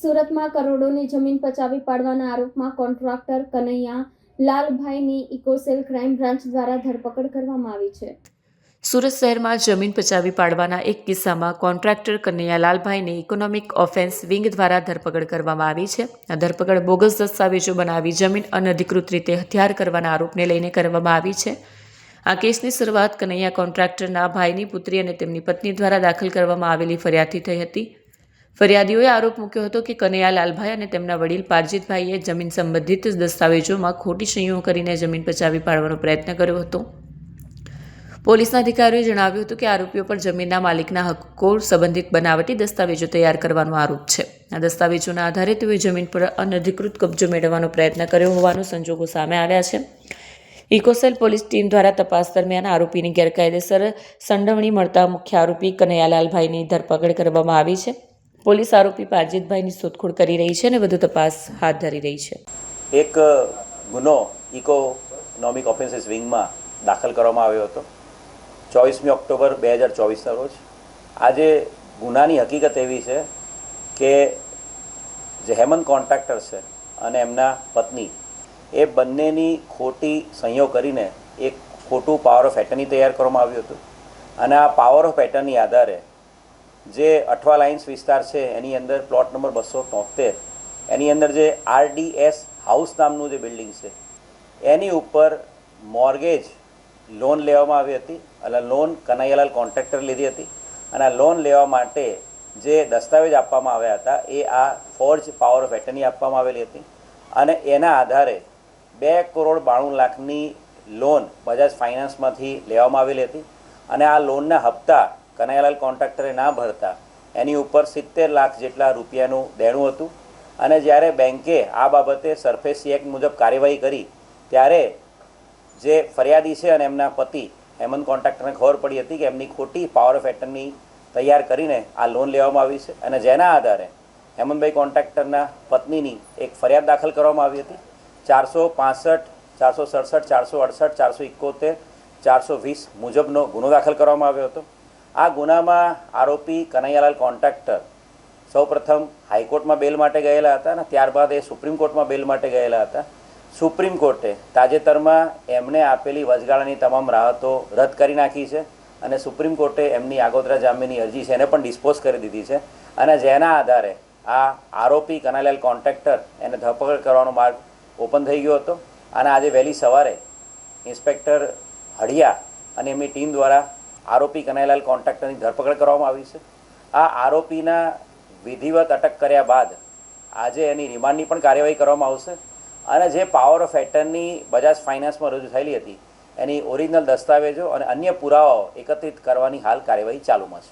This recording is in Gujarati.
સુરતમાં કરોડોની જમીન પચાવી પાડવાના આરોપમાં કોન્ટ્રાક્ટર કનૈયા લાલભાઈની ઇકોસેલ ક્રાઇમ બ્રાન્ચ દ્વારા ધરપકડ કરવામાં આવી છે. સુરત શહેરમાં જમીન પચાવી પાડવાના એક કિસ્સામાં કોન્ટ્રાક્ટર કનૈયા લાલભાઈની ઇકોનોમિક ઓફેન્સ વિંગ દ્વારા ધરપકડ કરવામાં આવી છે. આ ધરપકડ બોગસ દસ્તાવેજો બનાવી જમીન અનધિકૃત રીતે હથિયાર કરવાના આરોપને લઈને કરવામાં આવી છે. આ કેસની શરૂઆત કનૈયા કોન્ટ્રાક્ટરના ભાઈની પુત્રી અને તેમની પત્ની દ્વારા દાખલ કરવામાં આવેલી ફરિયાદથી થઈ હતી. ફરિયાદીઓએ આરોપ મૂક્યો હતો કે કનૈયા લાલભાઈ અને તેમના વડીલ પારજીતભાઈએ જમીન સંબંધિત દસ્તાવેજોમાં ખોટી સહીઓ કરીને જમીન પચાવી પાડવાનો પ્રયત્ન કર્યો હતો. પોલીસના અધિકારીઓએ જણાવ્યું હતું કે આરોપીઓ પર જમીનના માલિકના હક્કો સંબંધિત બનાવટી દસ્તાવેજો તૈયાર કરવાનો આરોપ છે. આ દસ્તાવેજોના આધારે તેઓએ જમીન પર અનધિકૃત કબજો મેળવવાનો પ્રયત્ન કર્યો હોવાનો સંજોગો સામે આવ્યા છે. ઇકોસેલ પોલીસ ટીમ દ્વારા તપાસ દરમિયાન આરોપીની ગેરકાયદેસર સંડોવણી મળતા મુખ્ય આરોપી કનૈયા લાલભાઈની ધરપકડ કરવામાં આવી છે. પોલીસ આરોપી પારજીતભાઈની શોધખોળ કરી રહી છે અને વધુ તપાસ હાથ ધરી રહી છે. એક ગુનો ઇકોનોમિક ઓફેન્સીસ વિંગમાં દાખલ કરવામાં આવ્યો હતો 24મી ઓક્ટોબર 2024ના રોજ. આજે ગુનાની હકીકત એવી છે કે જે હેમંત કોન્ટ્રાક્ટર છે અને એમના પત્ની એ બંનેની ખોટી સહીઓ કરીને એક ખોટું પાવર ઓફ એટર્ની તૈયાર કરવામાં આવ્યું હતું અને આ પાવર ઓફ એટર્ની આધારે જે અઠવા લાઇન્સ વિસ્તાર છે એની અંદર પ્લોટ નંબર 273 એની અંદર જે RDS હાઉસ નામનું જે બિલ્ડિંગ છે એની ઉપર મોર્ગેજ લોન લેવામાં આવી હતી. એટલે લોન કનૈયાલાલ કોન્ટ્રાક્ટર લીધી હતી અને આ લોન લેવા માટે જે દસ્તાવેજ આપવામાં આવ્યા હતા એ આ ફોર્જ પાવર ઓફ એટર્ની આપવામાં આવેલી હતી અને એના આધારે 2,92 લાખની લોન બજાજ ફાઇનાન્સમાંથી લેવામાં આવેલી હતી અને આ લોનના હપ્તા કનૈયાલાલ કોન્ટ્રાક્ટરે ના ભરતા એની ઉપર 70 લાખ જેટલા રૂપિયાનું દેણું હતું. અને જ્યારે બેન્કે આ બાબતે સરફેસી એક્ટ મુજબ કાર્યવાહી કરી ત્યારે જે ફરિયાદી છે અને એમના પતિ હેમંત કોન્ટ્રાક્ટરને ખબર પડી હતી કે એમની ખોટી પાવર ઓફ એટર્ની તૈયાર કરીને આ લોન લેવામાં આવી છે અને જેના આધારે હેમંતભાઈ કોન્ટ્રાક્ટરના પત્નીની એક ફરિયાદ દાખલ કરવામાં આવી હતી. 465, 467, 468, 471, 420 મુજબનો ગુનો દાખલ કરવામાં આવ્યો હતો. આ ગુનામાં આરોપી કનૈયાલાલ કોન્ટ્રાક્ટર સૌપ્રથમ હાઈકોર્ટમાં બેલ માટે ગયેલા હતા અને ત્યારબાદ એ સુપ્રીમ કોર્ટમાં બેલ માટે ગયેલા હતા. સુપ્રીમ કોર્ટે તાજેતરમાં એમને આપેલી વચગાળાની તમામ રાહતો રદ કરી નાખી છે અને સુપ્રીમ કોર્ટે એમની આગોતરા જામીનની અરજી છે એને પણ ડિસ્પોઝ કરી દીધી છે અને જેના આધારે આ આરોપી કનૈયાલાલ કોન્ટ્રાક્ટર એને ધરપકડ કરવાનો માર્ગ ઓપન થઈ ગયો હતો અને આજે વહેલી સવારે ઇન્સ્પેક્ટર હળિયા અને એમની ટીમ દ્વારા આરોપી કનૈયાલાલ કોન્ટ્રાક્ટરની ધરપકડ કરવામાં આવી છે. આ આરોપીના વિધિવત અટક કર્યા બાદ આજે એની રિમાન્ડની પણ કાર્યવાહી કરવામાં આવશે અને જે પાવર ઓફ એટર્ની બજાજ ફાઇનાન્સમાં રજૂ થયેલી હતી એની ઓરિજિનલ દસ્તાવેજો અને અન્ય પુરાવાઓ એકત્રિત કરવાની હાલ કાર્યવાહી ચાલુમાં છે.